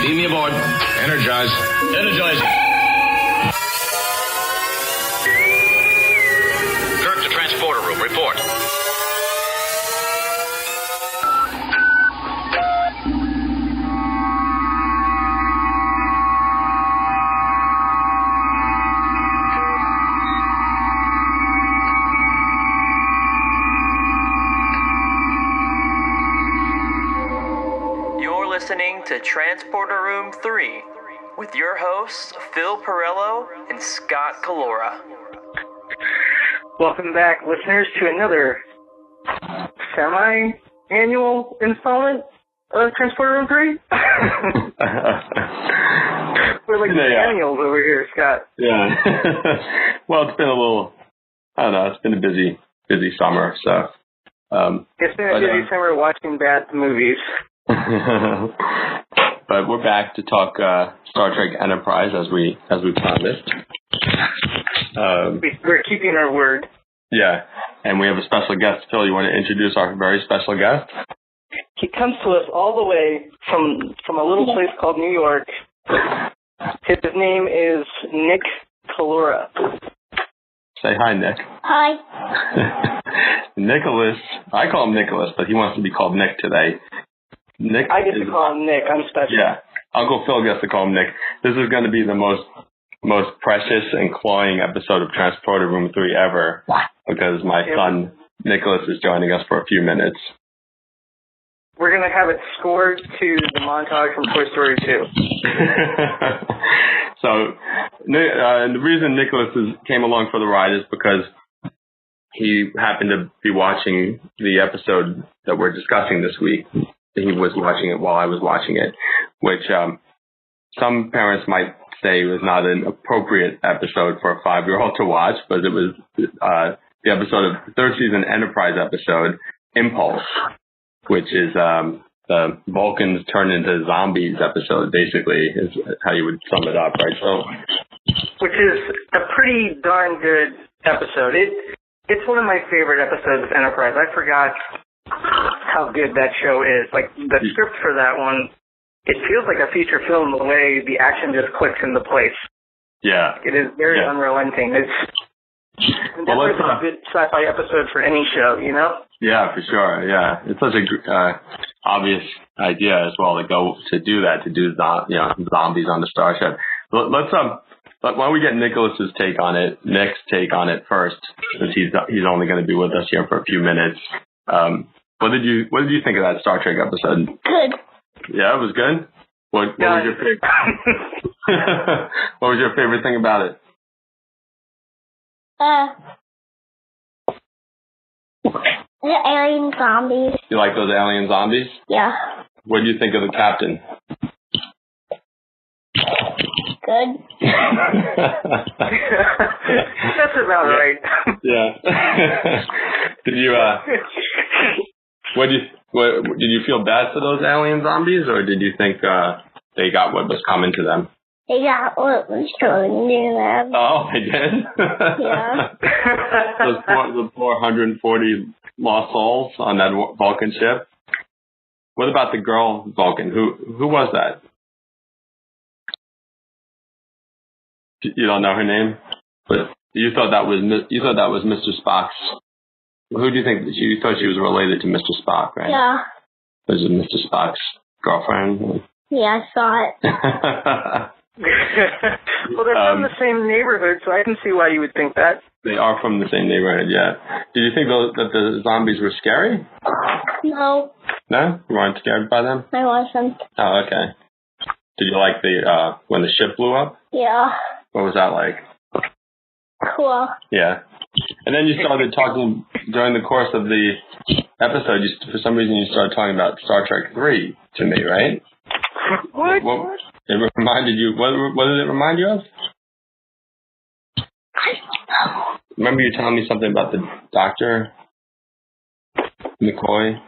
Lead me aboard. Energize. Energizing. Kirk to transporter room. Report. Listening to Transporter Room 3 with your hosts Phil Perello and Scott Collura. Welcome back, listeners, to another semi-annual installment of Transporter Room 3. We're like annuals over here, Scott. Yeah. Well, it's been a little, I don't know, it's been a busy summer, so. It's been a busy summer watching bad movies. But we're back to talk Star Trek Enterprise as we promised. We're keeping our word. Yeah, and we have a special guest. Phil, you want to introduce our very special guest? He comes to us all the way from a little place called New York. His name is Nick Collura. Say hi, Nick. Hi. Nicholas. I call him Nicholas, but he wants to be called Nick today. Nick I get to call him Nick. I'm special. Yeah. Uncle Phil gets to call him Nick. This is going to be the most precious and cloying episode of Transporter Room 3 ever because my son, Nicholas, is joining us for a few minutes. We're going to have it scored to the montage from Toy Story 2. So the reason Nicholas came along for the ride is because he happened to be watching the episode that we're discussing this week. He was watching it while I was watching it, which some parents might say was not an appropriate episode for a 5-year-old to watch, but it was the episode of the third season Enterprise episode, Impulse, which is the Vulcans turn into zombies episode, basically, is how you would sum it up, right? So, which is a pretty darn good episode. It's one of my favorite episodes of Enterprise. I forgot how good that show is. Like, the script for that one, it feels like a feature film the way the action just clicks into place. Yeah. It is very unrelenting. It's definitely a good sci-fi episode for any show, you know? Yeah, for sure, yeah. It's such a obvious idea as well to do zombies on the starship. Let's why don't we get Nicholas's take on it, Nick's take on it first, since he's only going to be with us here for a few minutes. What did you think of that Star Trek episode? Good. Yeah, it was good. What was your favorite? What was your favorite thing about it? The alien zombies. You like those alien zombies? Yeah. What do you think of the captain? Good. That's about right. Yeah. Did you did you feel bad for those alien zombies, or did you think they got what was coming to them? They got what was coming to them. Oh, they did? Yeah. The 440 lost souls on that Vulcan ship. What about the girl Vulcan? Who was that? You don't know her name, but you thought that was Mr. Spock's. Who do you think? You thought she was related to Mr. Spock, right? Yeah. Was it Mr. Spock's girlfriend? Yeah, I saw it. Well, they're from the same neighborhood, so I can see why you would think that. They are from the same neighborhood, yeah. Did you think that the zombies were scary? No. No? You weren't scared by them? I wasn't. Oh, okay. Did you like when the ship blew up? Yeah. What was that like? Cool. Yeah. And then you started talking, during the course of the episode, for some reason you started talking about Star Trek 3 to me, right? What? It reminded you, what did it remind you of? I don't know. Remember you telling me something about the Dr. McCoy?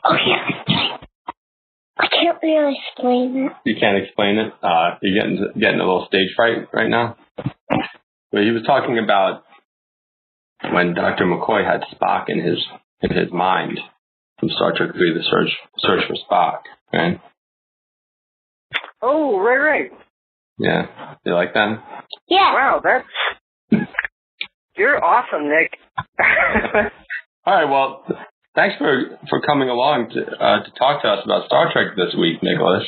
Oh, yeah. I can't really explain it. You can't explain it? You're getting a little stage fright right now? But he was talking about when Dr. McCoy had Spock in his mind from Star Trek 3, The Search for Spock, right? Oh, right. Yeah. You like them? Yeah. Wow, you're awesome, Nick. All right, well, thanks for coming along to talk to us about Star Trek this week, Nicholas.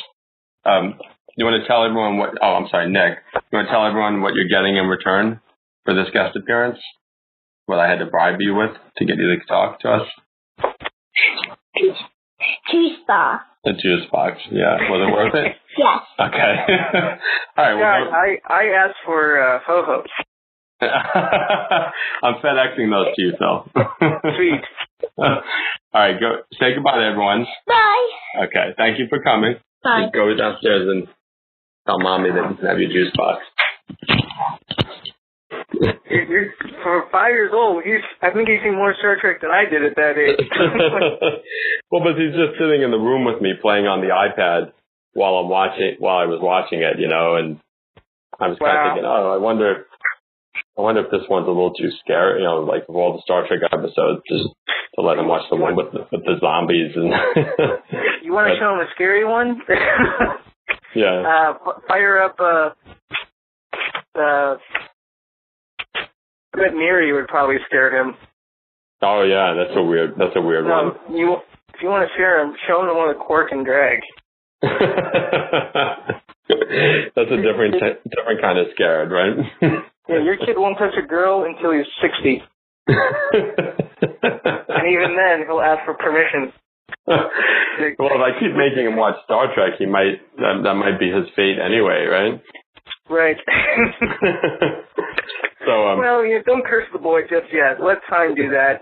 You want to tell everyone Nick. You want to tell everyone what you're getting in return for this guest appearance? What I had to bribe you with to get you to talk to us? Juice bar. The juice box, yeah. Was it worth it? Yes. Okay. All right. Yeah, I asked for ho-hos. I'm FedExing those to you, Phil. Sweet. All right, go say goodbye to everyone. Bye. Okay, thank you for coming. Bye. Just go downstairs and tell Mommy that you can have your juice box. You're, for 5 years old, I think he's seen more Star Trek than I did at that age. Well, but he's just sitting in the room with me playing on the iPad while I was watching it, and I was kind of thinking, I wonder if this one's a little too scary, like of all the Star Trek episodes, just to let him watch the one with the zombies. And you want to show him a scary one? Yeah. Fire up Good Miri would probably scare him. Oh yeah, that's a weird one. If you want to scare him, show him the one with Quark and Drag. That's a different kind of scared, right? Yeah, your kid won't touch a girl until he's 60. And even then, he'll ask for permission. Well, if I keep making him watch Star Trek, that might be his fate anyway, right? Right. So, well, don't curse the boy just yet. Let time do that.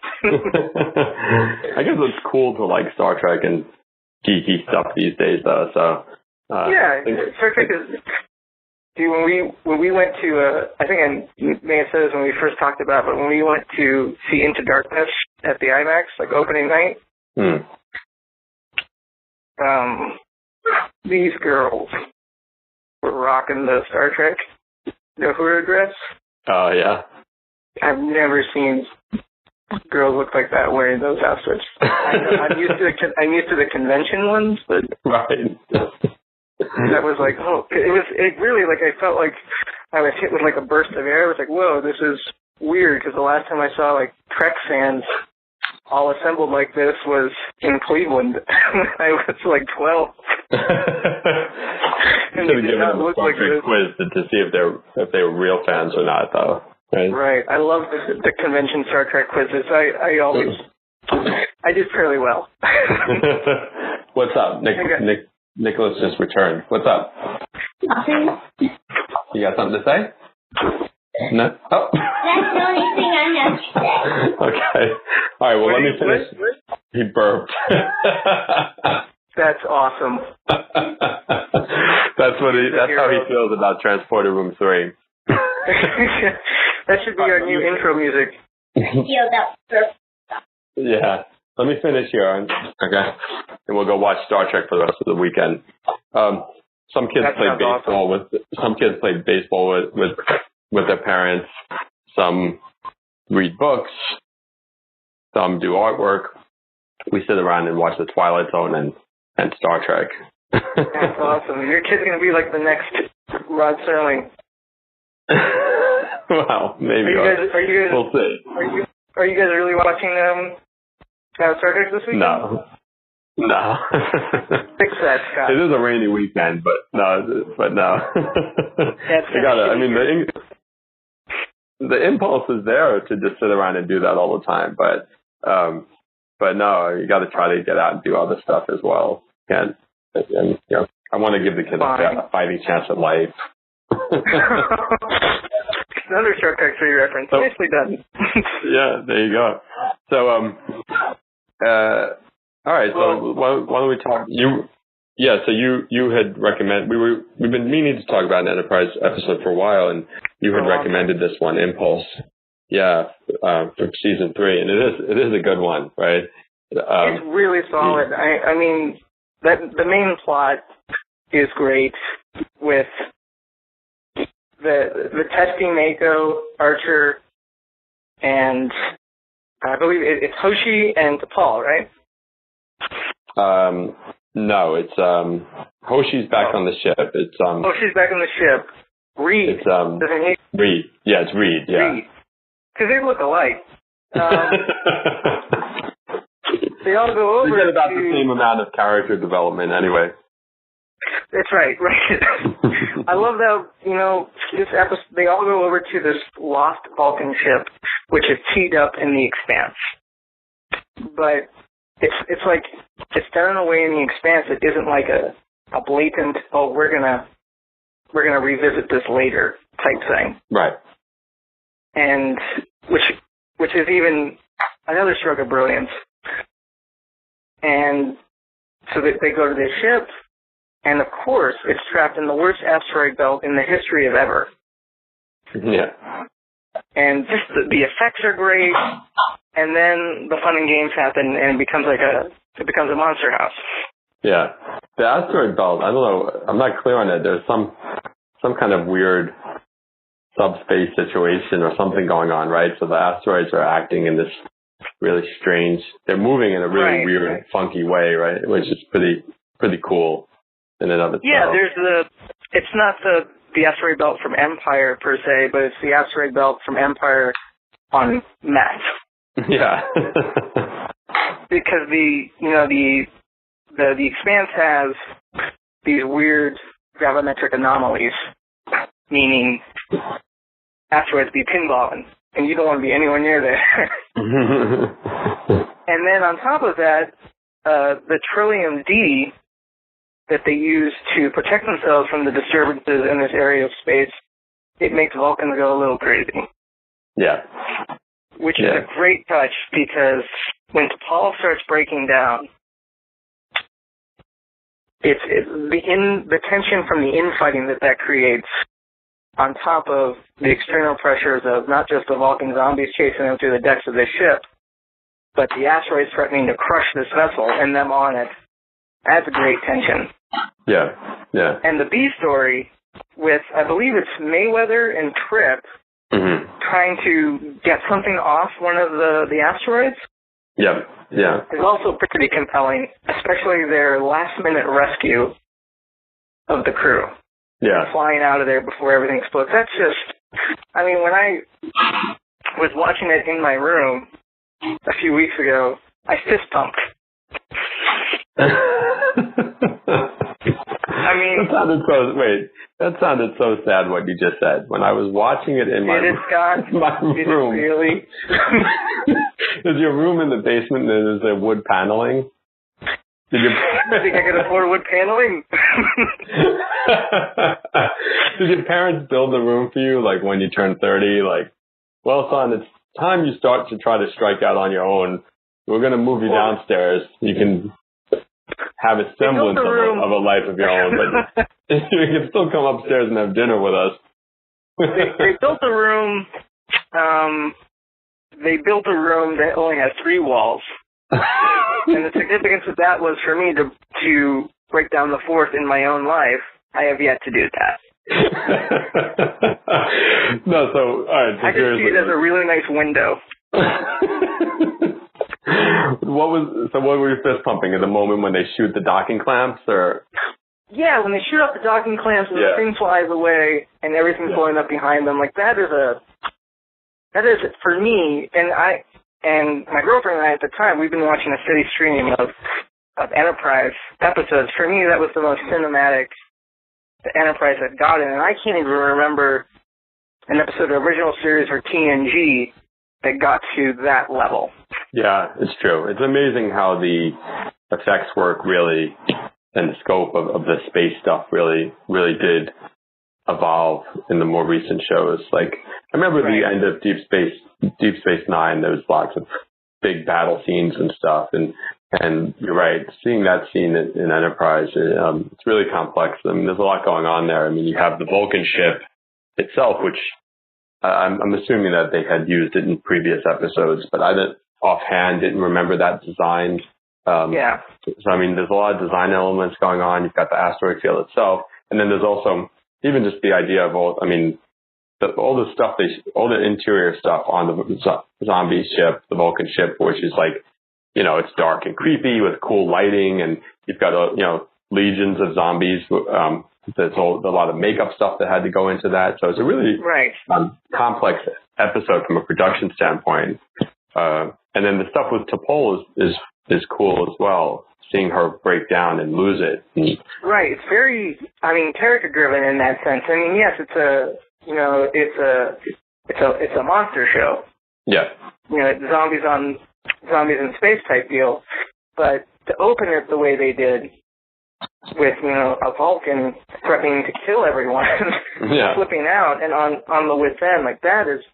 I guess it's cool to like Star Trek and geeky stuff these days, though. So yeah, Star Trek is. See, when we went to, I think I may have said this when we first talked about, but when we went to see Into Darkness at the IMAX, like opening night, these girls were rocking the Star Trek Uhura dress. Oh, yeah. I've never seen girls look like that wearing those outfits. I'm used to the convention ones, but right. That was like, it really, like, I felt like I was hit with like a burst of air. I was like, whoa, this is weird, because the last time I saw like Trek fans all assembled like this was in Cleveland. I was like 12. You should have given them a Star Trek quiz to see if they were real fans or not, though. Right. I love the convention Star Trek quizzes. I did fairly well. What's up, Nicholas just returned. What's up? Nothing. You got something to say? No? Oh. That's the only thing I have to say. Okay. All right, well, let me finish. He burped. That's awesome. That's how he feels about Transporter Room 3. That should be our new intro music. Yeah. Let me finish here. Okay. And we'll go watch Star Trek for the rest of the weekend. Some kids play baseball with their parents. Some read books. Some do artwork. We sit around and watch The Twilight Zone and Star Trek. That's awesome. Your kid's going to be like the next Rod Serling. Well, maybe. We'll see. Are you guys really watching Star Trek this weekend? No. Fix that, Scott. It is a rainy weekend, but no. The impulse is there to just sit around and do that all the time, but no, you got to try to get out and do other stuff as well. And I want to give the kids a fighting chance at life. Another Star Trek 3 reference. Nicely done. Yeah, there you go. So, all right. So why don't we talk? So you had recommended. We've been meaning to talk about an Enterprise episode for a while, and you had recommended this one, Impulse. Yeah, for season 3, and it is a good one, right? It's really solid. I mean, the main plot is great with the testing Mako, Archer, and I believe it's Hoshi and T'Pol, right? No, it's Hoshi's back on the ship. It's Hoshi's back on the ship. Reed. It's Reed. Yeah, it's Reed. Yeah. Reed. Because they look alike. They all go over. They get about the same amount of character development, anyway. That's right. I love that, this episode, they all go over to this lost Vulcan ship, which is teed up in the Expanse. But it's like, it's done in a way in the Expanse that isn't like a blatant, we're gonna revisit this later type thing. Right. And, which is even another stroke of brilliance. And so they go to this ship, and of course, it's trapped in the worst asteroid belt in the history of ever. Yeah. And just the effects are great, and then the fun and games happen, and it becomes a monster house. Yeah. The asteroid belt, I don't know, I'm not clear on it. There's some kind of weird subspace situation or something going on, right? So the asteroids are acting in this really strange, they're moving in a really weird, funky way, right? Which is pretty cool in and of itself. Yeah, it's not the asteroid belt from Empire per se, but it's the asteroid belt from Empire on meth. Yeah. Because the Expanse has these weird gravimetric anomalies, meaning asteroids be pinballing, and you don't want to be anywhere near there. And then on top of that, the Trellium-D that they use to protect themselves from the disturbances in this area of space, it makes Vulcans go a little crazy. Yeah. Which is a great touch, because when T'Pol starts breaking down, it's the tension from the infighting that creates, on top of the external pressures of not just the Vulcan zombies chasing them through the decks of this ship, but the asteroids threatening to crush this vessel and them on it. Adds great tension. Yeah, yeah. And the B story with, I believe it's Mayweather and Trip trying to get something off one of the asteroids. Yeah, yeah. Is also pretty compelling, especially their last-minute rescue of the crew. Yeah. Flying out of there before everything explodes. That's just, I mean, when I was watching it in my room a few weeks ago, I fist pumped. I mean, that sounded so sad what you just said. When I was watching it in my room. Really? Is your room in the basement and there's a wood paneling? I think I could afford wood paneling. Did your parents build the room for you, like when you turned 30? Like, well, son, it's time you start to try to strike out on your own. We're going to move you downstairs. You can have a semblance of a life of your own, but you can still come upstairs and have dinner with us. They built a room. They built a room that only has 3 walls. And the significance of that was for me to break down the 4th in my own life. I have yet to do that. No, so, all right. So I just see it as a really nice window. What were you fist pumping at the moment when they shoot the docking clamps, or? Yeah, when they shoot off the docking clamps and the thing flies away and everything's blowing up behind them, like that is for me, and my girlfriend and I at the time, we've been watching a steady stream of Enterprise episodes. For me, that was the most cinematic the Enterprise had gotten, and I can't even remember an episode of original series or TNG that got to that level. Yeah, it's true. It's amazing how the effects work really, and the scope of the space stuff really did evolve in the more recent shows. Like, I remember the end of Deep Space Nine, there was lots of big battle scenes and stuff, and you're right, seeing that scene in Enterprise, it's really complex. I mean, there's a lot going on there. I mean, you have the Vulcan ship itself, which I'm assuming that they had used it in previous episodes, but I didn't remember that design. So, I mean, there's a lot of design elements going on. You've got the asteroid field itself, and then there's also even just the idea of all the interior stuff on the zombie ship, the Vulcan ship, which is like it's dark and creepy with cool lighting, and you've got legions of zombies. There's a lot of makeup stuff that had to go into that. So it's a really complex episode from a production standpoint. And then the stuff with T'Pol is cool as well. Seeing her break down and lose it. Right. It's very, character driven in that sense. I mean, yes, it's a monster show. Yeah. Zombies in space type deal. But to open it the way they did, with a Vulcan threatening to kill everyone, flipping out, and on the wit's end, like that is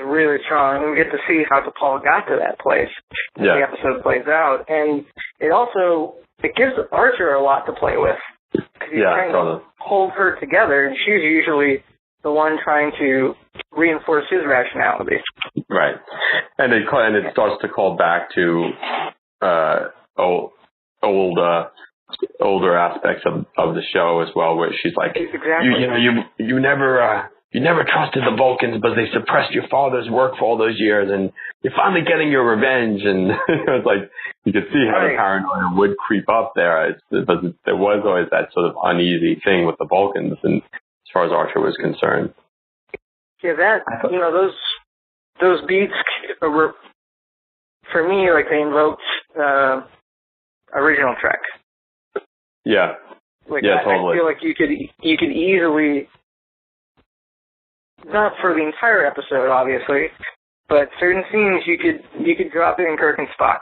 really strong. And we get to see how T'Pol got to that place. The episode plays out, and it gives Archer a lot to play with. He's trying to hold her together, and she's usually the one trying to reinforce his rationality. Right, and it starts to call back to older aspects of the show as well, where she's like, you never trusted the Vulcans, but they suppressed your father's work for all those years, and you're finally getting your revenge. And it's like you could see how the paranoia would creep up there. But there was always that sort of uneasy thing with the Vulcans, and as far as Archer was concerned. Yeah, those beats were, for me, like they invoked original Trek. Yeah. Totally. I feel like you could easily, not for the entire episode, obviously, but certain scenes you could drop in Kirk and Spock,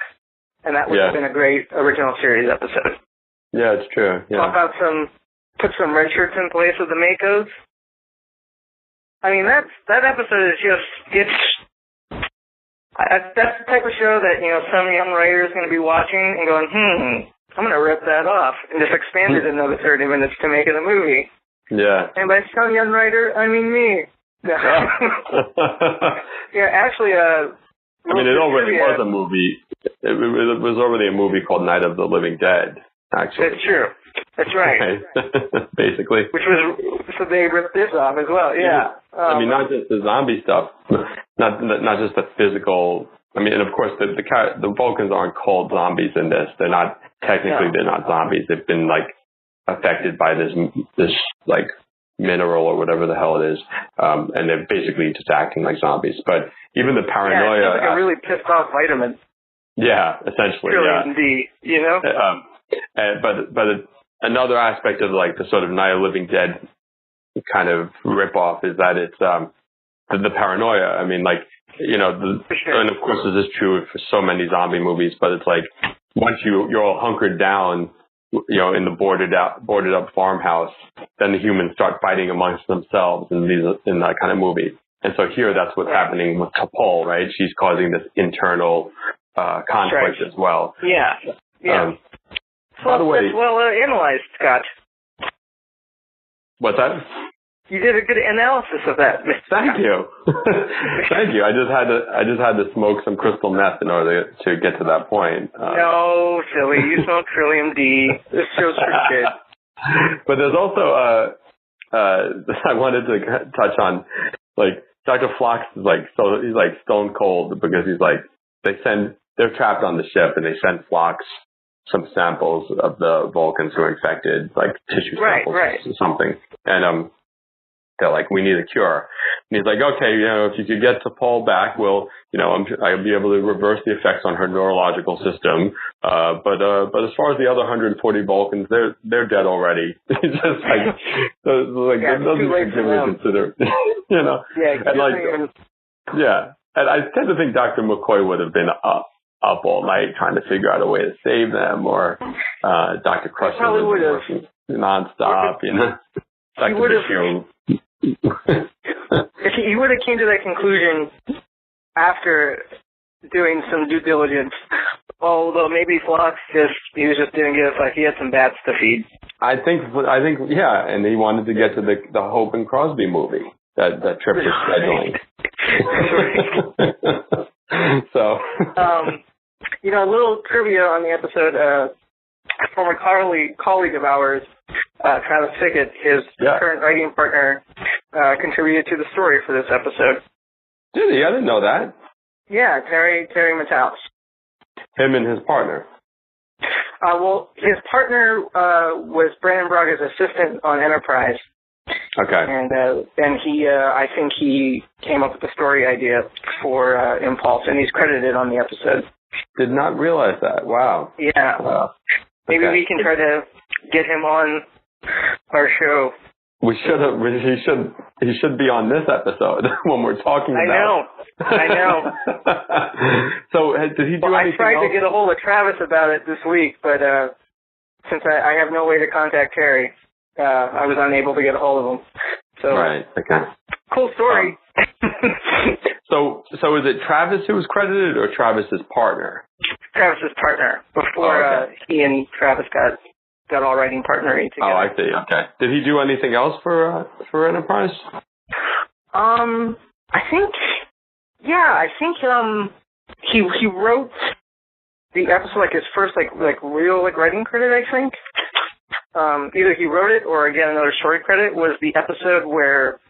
and that would have been a great original series episode. Yeah, it's true. Yeah. Put some red shirts in place of the Makos. I mean, that episode is that's the type of show that some young writer is going to be watching and going, I'm going to rip that off and just expand it another 30 minutes to make it a movie. Yeah. And by some young writer, I mean me. Actually, it already was a movie. It was already a movie called Night of the Living Dead, actually. That's true. That's right. Basically. So they ripped this off as well, yeah. Not just the zombie stuff, not just the physical. And of course, the Vulcans aren't called zombies in this. They're not, technically they're not zombies. They've been, affected by this mineral or whatever the hell it is. And they're basically just acting like zombies. But even the paranoia. Yeah, it's like a really pissed off vitamin. Yeah, essentially, Trellium-D, But another aspect of, the sort of Night of the Living Dead kind of ripoff is that it's, the paranoia. And of course this is true for so many zombie movies, but it's like once you're all hunkered down, in the boarded up farmhouse, then the humans start fighting amongst themselves in that kind of movie. And so here that's what's happening with T'Pol, right? She's causing this internal conflict as well. Yeah. By the way, that's well analyzed, Scott. What's that? You did a good analysis of that. Thank you. Thank you. I just had to smoke some crystal meth in order to get to that point. No, silly. You smoke Trellium-D. This show's for kids. But there's also I wanted to touch on Dr. Phlox is he's stone cold because they're trapped on the ship and they send Phlox some samples of the Vulcans who are infected, tissue samples or something. And they're like, we need a cure. And he's like, okay, if you could get T'Pol back, I'll be able to reverse the effects on her neurological system. But as far as the other 140 Vulcans, they're dead already. It's just it doesn't really consider, And I tend to think Dr. McCoy would have been up all night trying to figure out a way to save them, or Dr. Crusher would be working nonstop, He would have. If he would have came to that conclusion after doing some due diligence, although maybe Phlox he was just doing it he had some bats to feed. I think, and he wanted to get to the Hope and Crosby movie that Trip was scheduling. So, a little trivia on the episode. A former colleague of ours, Travis Fickett, his current writing partner, contributed to the story for this episode. Did he? I didn't know that. Yeah, Terry Mataus. Him and his partner. Well, his partner was Brandon Braga's assistant on Enterprise. Okay. And he, I think he came up with the story idea for Impulse, and he's credited on the episode. Did not realize that. Wow. Yeah. Wow. Maybe Okay. we can try to get him on our show. We should have. He should be on this episode when we're talking about. I know. So did he do anything I tried else? to get a hold of Travis about it this week, but since I have no way to contact Terry, I was unable to get a hold of him. So right. Okay. Cool story. So is it Travis who was credited or Travis's partner? Travis's partner before he and Travis got all writing partnering together. Oh, I see. Okay. Did he do anything else for Enterprise? I think he wrote the episode, like his first real writing credit, I think. Either he wrote it or again another story credit was the episode where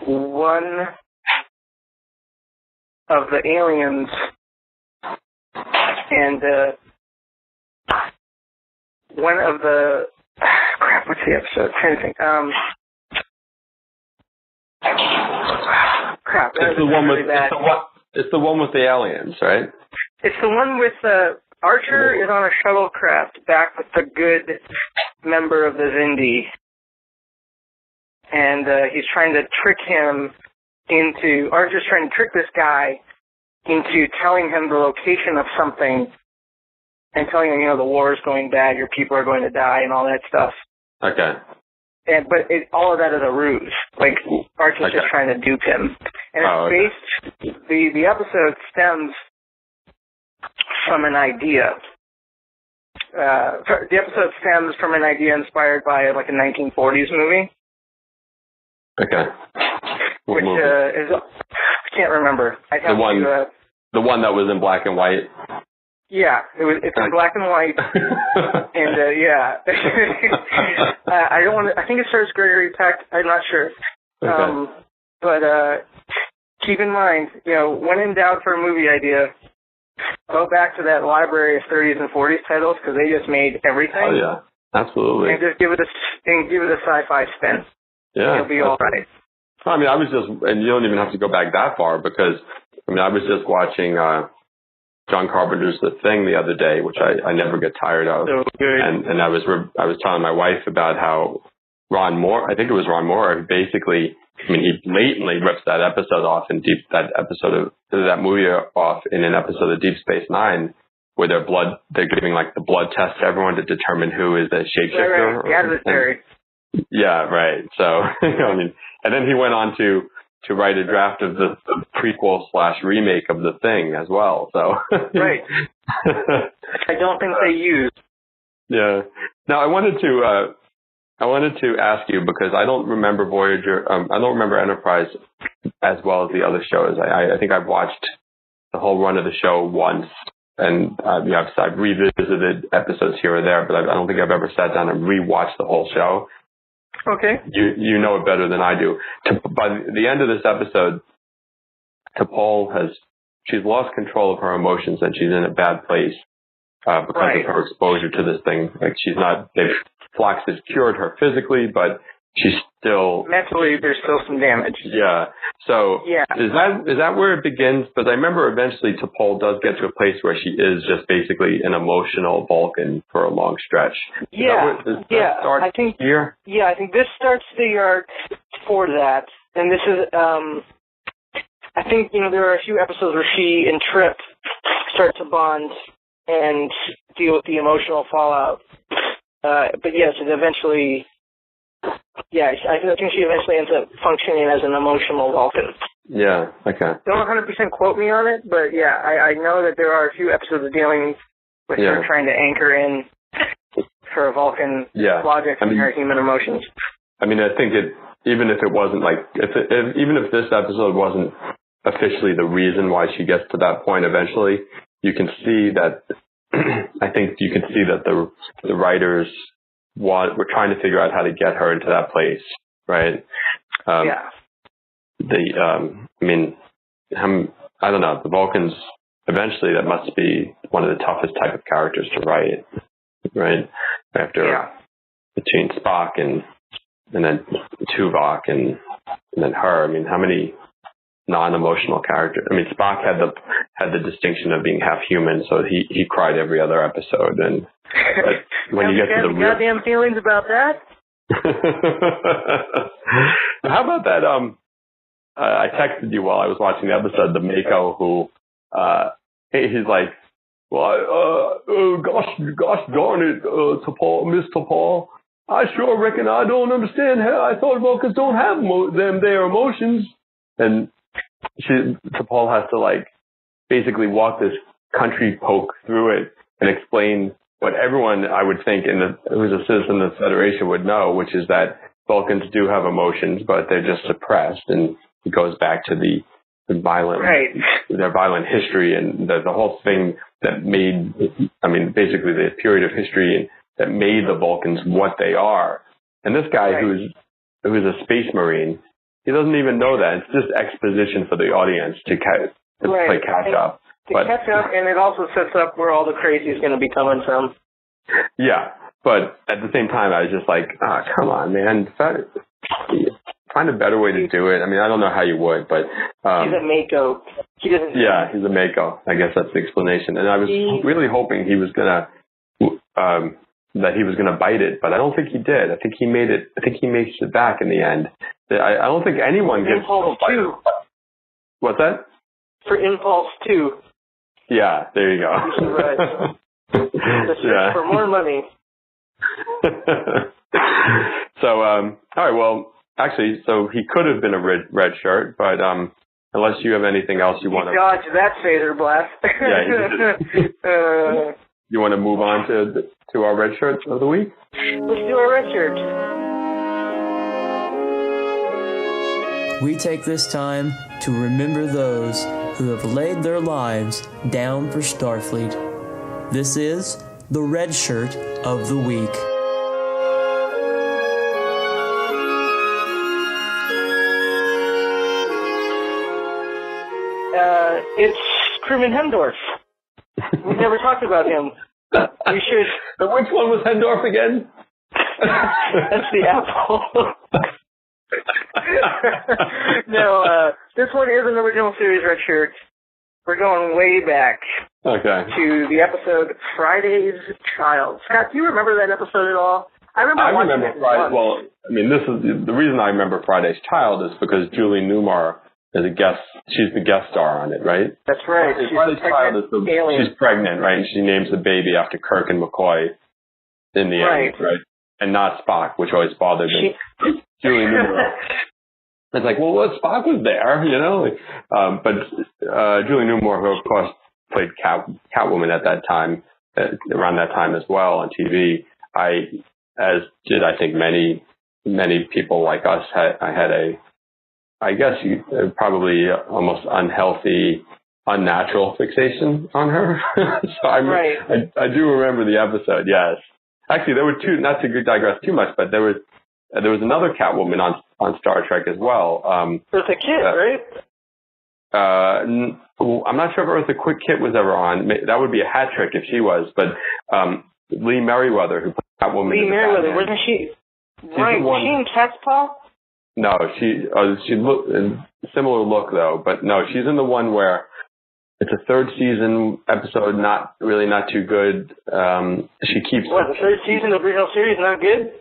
one of the aliens and one of the what's the episode? I'm trying to think. It's the one with it's the one with the aliens, right? It's the one with Archer is on a shuttlecraft back with the good member of the Zindi, and he's trying to trick him into. Archer's trying to trick this guy into telling him the location of something. And telling him, the war is going bad, your people are going to die, and all that stuff. Okay. But all of that is a ruse. Like, Archer's just trying to dupe him. And it's based, the episode stems from an idea. The episode stems from an idea inspired by, a 1940s movie. Okay. Which is, I can't remember. The one that was in black and white? Yeah, it's in black and white, and I don't want to. I think it stars Gregory Peck. I'm not sure, but keep in mind, when in doubt for a movie idea, go back to that library of 30s and 40s titles because they just made everything. Oh yeah, absolutely. And just give it a sci-fi spin. Yeah, it'll be all right. I mean, and you don't even have to go back that far because I was just watching. John Carpenter's The Thing the other day, which I never get tired of. So good. And I was telling my wife about how Ron Moore, I think it was Ron Moore, basically, he blatantly rips that episode off in that movie off in an episode of Deep Space Nine, where they're giving the blood test to everyone to determine who is the shapeshifter. Right. Yeah, right. So, and then he went on to write a draft of the prequel / remake of The Thing as well. So right. I don't think they used. Yeah. Now I wanted to ask you because I don't remember Voyager. I don't remember Enterprise as well as the other shows. I think I've watched the whole run of the show once, and I've revisited episodes here or there, but I don't think I've ever sat down and rewatched the whole show. Okay. You know it better than I do. By the end of this episode, T'Pol she's lost control of her emotions and she's in a bad place because of her exposure to this thing. Phlox has cured her physically, but she's still mentally. There's still some damage. Yeah. So is that where it begins? Because I remember eventually T'Pol does get to a place where she is just basically an emotional Vulcan for a long stretch. I think here. Yeah, I think this starts the arc for that, and this is. I think there are a few episodes where she and Trip start to bond and deal with the emotional fallout. But yes, it eventually. Yeah, I think she eventually ends up functioning as an emotional Vulcan. Yeah, okay. Don't 100% quote me on it, but yeah, I know that there are a few episodes of dealing with her trying to anchor in her Vulcan logic and her human emotions. I mean, I think even if it wasn't even if this episode wasn't officially the reason why she gets to that point eventually, you can see that, I think you can see that the writers we're trying to figure out how to get her into that place, right? I don't know. The Vulcans eventually that must be one of the toughest type of characters to write, right? Between Spock and then Tuvok and then her. I mean, how many non-emotional characters? I mean, Spock had the distinction of being half human, so he cried every other episode. And when you get to the real goddamn feelings about that. How about that? I texted you while I was watching the episode, the Mako who he's like, well, gosh darn it, Mr. Paul, I sure reckon I don't understand how I thought Vulcans don't have their emotions. And Paul has to like basically walk this country poke through it and explain what everyone, I would think, who's a citizen of the Federation would know, which is that Vulcans do have emotions, but they're just suppressed. And it goes back to the violent, their violent history and the whole thing that made, I mean, basically the period of history that made the Vulcans what they are. And this guy who's a space marine, he doesn't even know that. It's just exposition for the audience to play catch up. Catch up, and it also sets up where all the crazy is going to be coming from. Yeah, but at the same time, I was just like, come on, man. Find a better way to do it. I mean, I don't know how you would, but... he's a Mako. He doesn't... Yeah, he's a Mako. I guess that's the explanation. And I was really hoping he was going to... that he was going to bite it, but I don't think he did. I think he made it. I think he makes it back in the end. I don't think anyone gets... Impulse 2. What's that? For Impulse 2. Yeah, there you go. Right. For more money. So, all right, well, actually, so he could have been a red shirt, but unless you have anything else you want to... Dodge that phaser blast. You want to move on to our red shirts of the week? Let's do our red shirts. We take this time to remember those who have laid their lives down for Starfleet. This is the red shirt of the week. It's crewman Hendorff. We've never talked about him. We should. But which one was Hendorff again? That's the apple. No, this one is an original series red shirt. We're going way back. Okay. To the episode Friday's Child. Scott, do you remember that episode at all? I remember Friday. Well, I mean, this is the reason I remember Friday's Child is because Julie Newmar is a guest. She's the guest star on it, right? That's right. Friday's Child is she's pregnant, right? And she names the baby after Kirk and McCoy in the end, right? And not Spock, which always bothered me. Julie Newmar. It's like, well, Spock was there, you know. But Julie Newmar, who of course played Catwoman at that time, around that time as well on TV, as did I think many people like us, I had I guess probably almost unhealthy, unnatural fixation on her. So I do remember the episode. Yes, actually there were two. Not to digress too much, but there was another Catwoman on Star Trek as well. Eartha Kitt, right? I'm not sure if Eartha Kitt was ever on. That would be a hat trick if she was. But Lee Merriweather, who played Catwoman. Lee Merriweather, wasn't she? Right, was she in Cat's Paw? No, she looked similar look though, but no, she's in the one where it's a third season episode, not too good. She keeps the third season of the original series not good?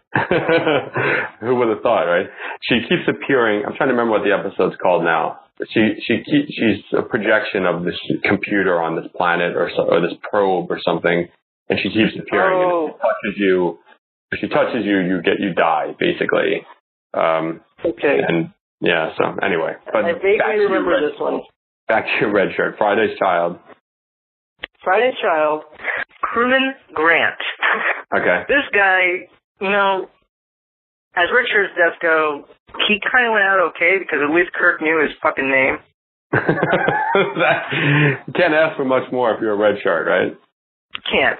Who would have thought, right? She keeps appearing. I'm trying to remember what the episode's called now. She's a projection of this computer on this planet or this probe or something, and she keeps appearing. And if she touches you, you die basically. Okay. And yeah, so anyway. But I vaguely remember this one. Back to your red shirt. Friday's Child. Friday's Child. Crewman Grant. Okay. This guy, you know, as red shirts does go, he kind of went out okay because at least Kirk knew his fucking name. You can't ask for much more if you're a red shirt, right? Can't.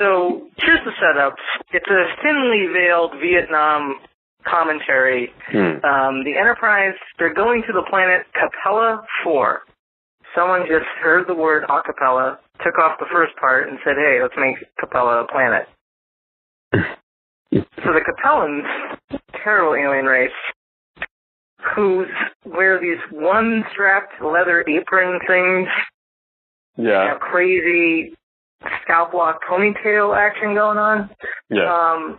So here's the setup. It's a thinly veiled Vietnam commentary. The Enterprise, they're going to the planet Capella 4. someone just heard the word acapella, took off the first part, and said, hey, let's make Capella a planet. So the Capellans, terrible alien race, who wear these one-strapped leather apron things, have crazy scalp lock ponytail action going on. Yeah.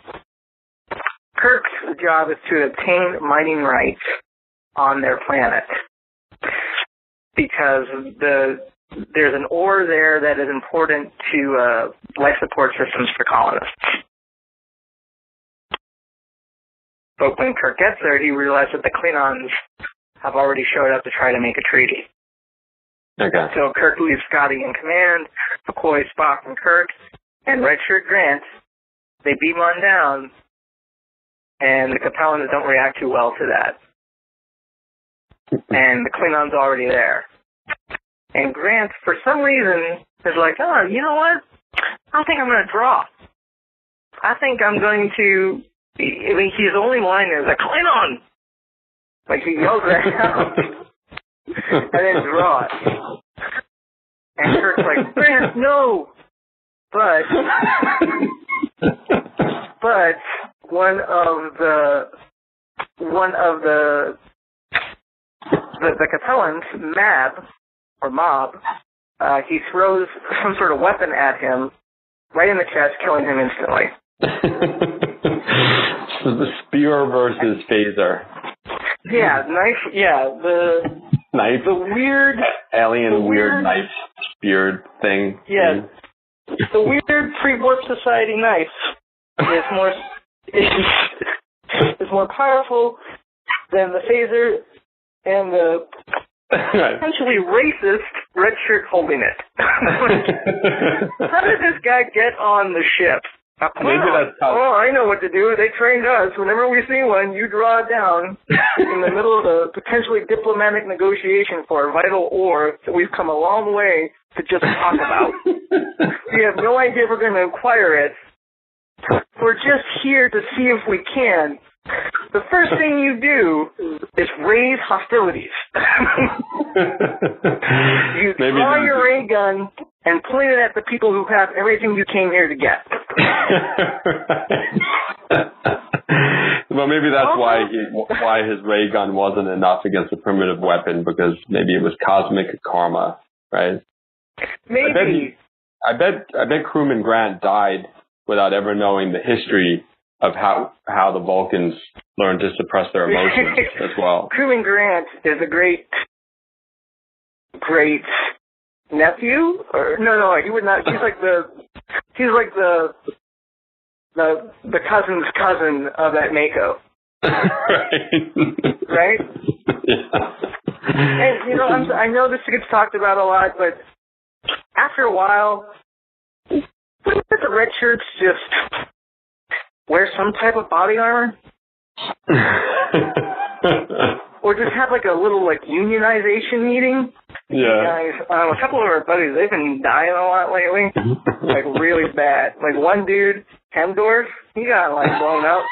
Kirk's job is to obtain mining rights on their planet because there's an ore there that is important to life support systems for colonists. But when Kirk gets there, he realizes that the Klingons have already showed up to try to make a treaty. Okay. So Kirk leaves Scotty in command, McCoy, Spock, and Kirk, and Redshirt Grant. They beam on down, and the Capellans don't react too well to that. And the Klingon's already there. And Grant, for some reason, is like, oh, you know what? I think I'm going to draw. I think I'm going to... I mean, his only line is, a Klingon! Like, he yells that out. And then draw it. And Kirk's like, Grant, no! But one of the Capellans, Mob, he throws some sort of weapon at him right in the chest, killing him instantly. So the spear versus phaser. Yeah, knife. Yeah, knife. The weird weird knife spear thing. Yeah, the weird pre-warp society knife is more powerful than the phaser and the essentially racist red shirt holding it. How did this guy get on the ship? Maybe that's how. Oh, I know what to do. They trained us. Whenever we see one, you draw it down in the middle of a potentially diplomatic negotiation for a vital ore that we've come a long way to just talk about. We have no idea if we're going to acquire it. We're just here to see if we can. The first thing you do is raise hostilities. You draw your ray gun and point it at the people who have everything you came here to get. Well, maybe that's why his ray gun wasn't enough against a primitive weapon, because maybe it was cosmic karma, right? Maybe. I bet crewman Grant died without ever knowing the history of how the Vulcans learned to suppress their emotions as well. Crewman Grant is a great nephew, or no, he would not. He's like the cousin's cousin of that Mako. Right? Yeah. And I know this gets talked about a lot, but after a while, wouldn't the red shirts just wear some type of body armor? Or just have like a little unionization meeting? Yeah. Guys, a couple of our buddies, they've been dying a lot lately. Like really bad. Like one dude, Hendorff, he got blown up.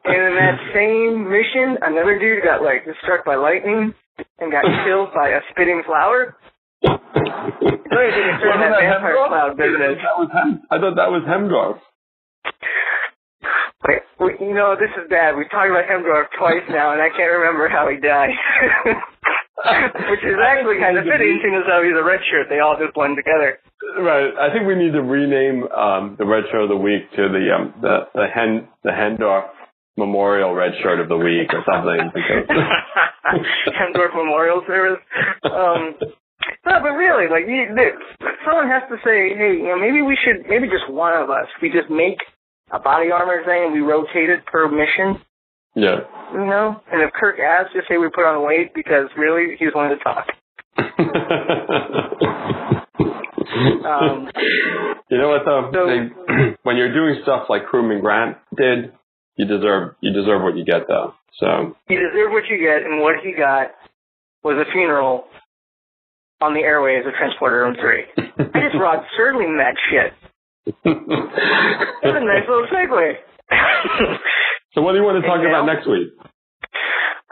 And in that same mission, another dude got struck by lightning and got killed by a spitting flower. I thought that was Hendorff. Wait, this is bad. We've talked about Hendorff twice now, and I can't remember how he died. Which is actually kind of fitting, seeing as how he's a red shirt. They all just blend together. Right. I think we need to rename the Red Shirt of the Week to the Hendorff Memorial Red Shirt of the Week or something. Hendorff Memorial Service. No, but really, someone has to say, hey, maybe just one of us, we just make a body armor thing and we rotate it per mission. Yeah. And if Kirk asks, just say we put on weight, because really, he's willing to talk. You know what though? When you're doing stuff like crewman Grant did, you deserve what you get though. So you deserve what you get, and what he got was a funeral on the airways of Transporter Room 3. I just Rod Serling that shit. That's a nice little segue. So what do you want to talk about next week?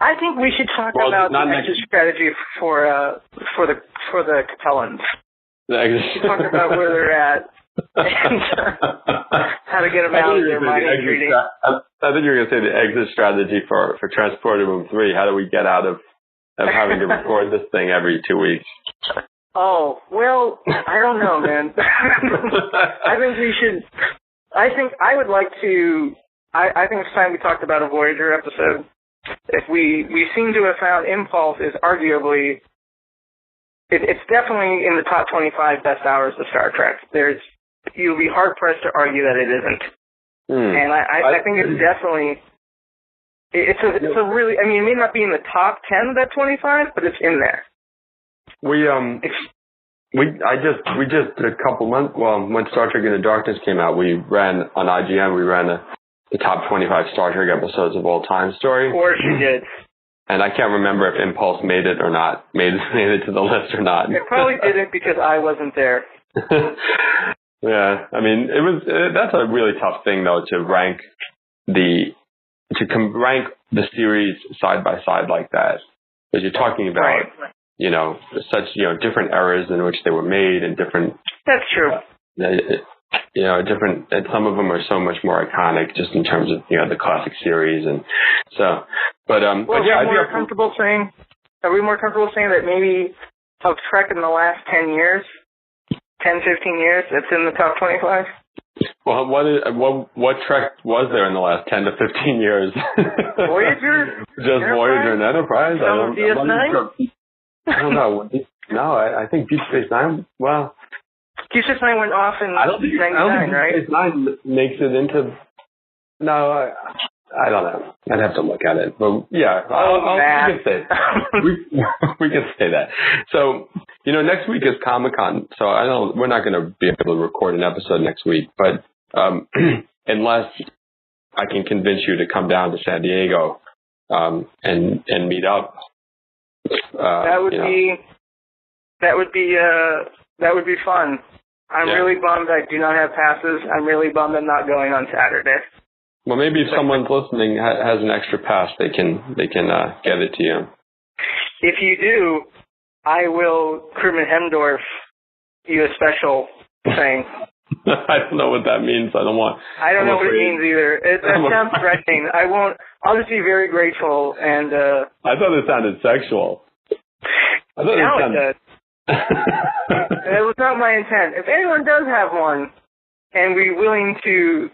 I think we should talk about the exit strategy for the Capellans. We should talk about where they're at and how to get them out of their mining treaty. I think you were going to say the exit strategy for Transporter Room 3. How do we get out of having to record this thing every 2 weeks? Oh, well, I don't know, man. I think we should. I think it's time we talked about a Voyager episode. If we seem to have found Impulse is arguably, it's definitely in the top 25 best hours of Star Trek. You'll be hard pressed to argue that it isn't. And I think it's definitely, it's a really, I mean, it may not be in the top 10 of that 25, but it's in there. We just a couple months, when Star Trek Into Darkness came out, we ran on IGN, the top 25 Star Trek episodes of all time story. Of course you did. And I can't remember if Impulse made it or not, made it to the list or not. It probably didn't because I wasn't there. Yeah, I mean, that's a really tough thing though, to rank the series side by side like that, because you're talking about, such, different eras in which they were made and different. That's true. Different, and some of them are so much more iconic just in terms of, the classic series. And so, but yeah, are we more comfortable saying that maybe of Trek in the last 10 years, 10, 15 years, it's in the top 25? Well, what Trek was there in the last 10 to 15 years? Voyager? Just Enterprise? Voyager and Enterprise? DS9? I don't know. No, I think Deep Space Nine, well... Deep Space Nine went off in 99, right? Deep Space Nine makes it into... No, I don't know. I'd have to look at it. But yeah, we can say that. we can say that. So, next week is Comic-Con, so we're not going to be able to record an episode next week, but unless I can convince you to come down to San Diego and meet up. That would be fun. I'm really bummed I do not have passes. I'm really bummed I'm not going on Saturday. Well, maybe if someone's listening has an extra pass, they can get it to you. If you do, I will Crewman Hendorff you a special thing. I don't know what that means. I don't know what it means either. That sounds threatening. I won't. I'll just be very grateful. And I thought it sounded sexual. It does. It was not my intent. If anyone does have one and be willing to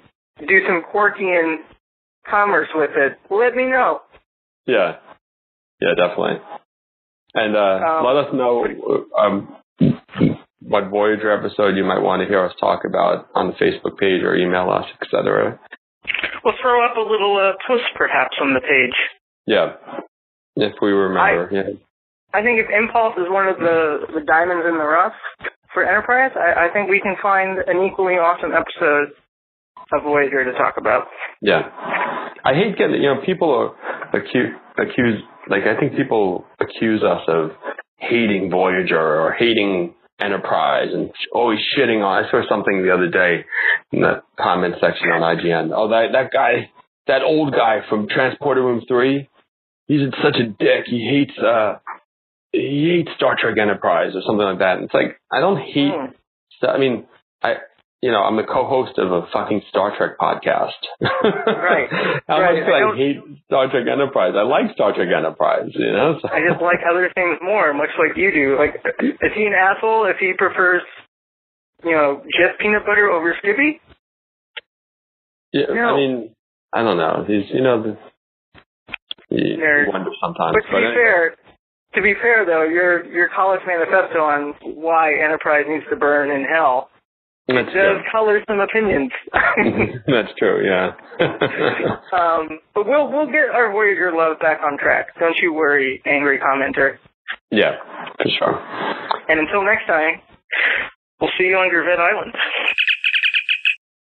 do some Quarkian commerce with it, let me know. Yeah, definitely. And let us know what Voyager episode you might want to hear us talk about on the Facebook page or email us, etc. We'll throw up a little post perhaps on the page. Yeah, if we remember. I think if Impulse is one of the diamonds in the rough for Enterprise, I think we can find an equally awesome episode of Voyager to talk about. Yeah. I hate getting, people accuse, I think people accuse us of hating Voyager or hating Enterprise and always shitting on. I saw something the other day in the comment section on IGN. Oh, that guy, that old guy from Transporter Room 3, he's such a dick. He hates Star Trek Enterprise or something like that. And it's like, I don't hate. I mean, I'm the co-host of a fucking Star Trek podcast. Right. How much do I hate Star Trek Enterprise? I like Star Trek Enterprise, So. I just like other things more, much like you do. Like, is he an asshole if he prefers, just peanut butter over Skippy? Yeah, no. I mean, I don't know. He's, you wonder sometimes. But to be fair, though, your college manifesto on why Enterprise needs to burn in hell, it does color some opinions. That's true, yeah. But we'll get our Voyager love back on track. Don't you worry, angry commenter. Yeah, for sure. And until next time, we'll see you on Gravet Island.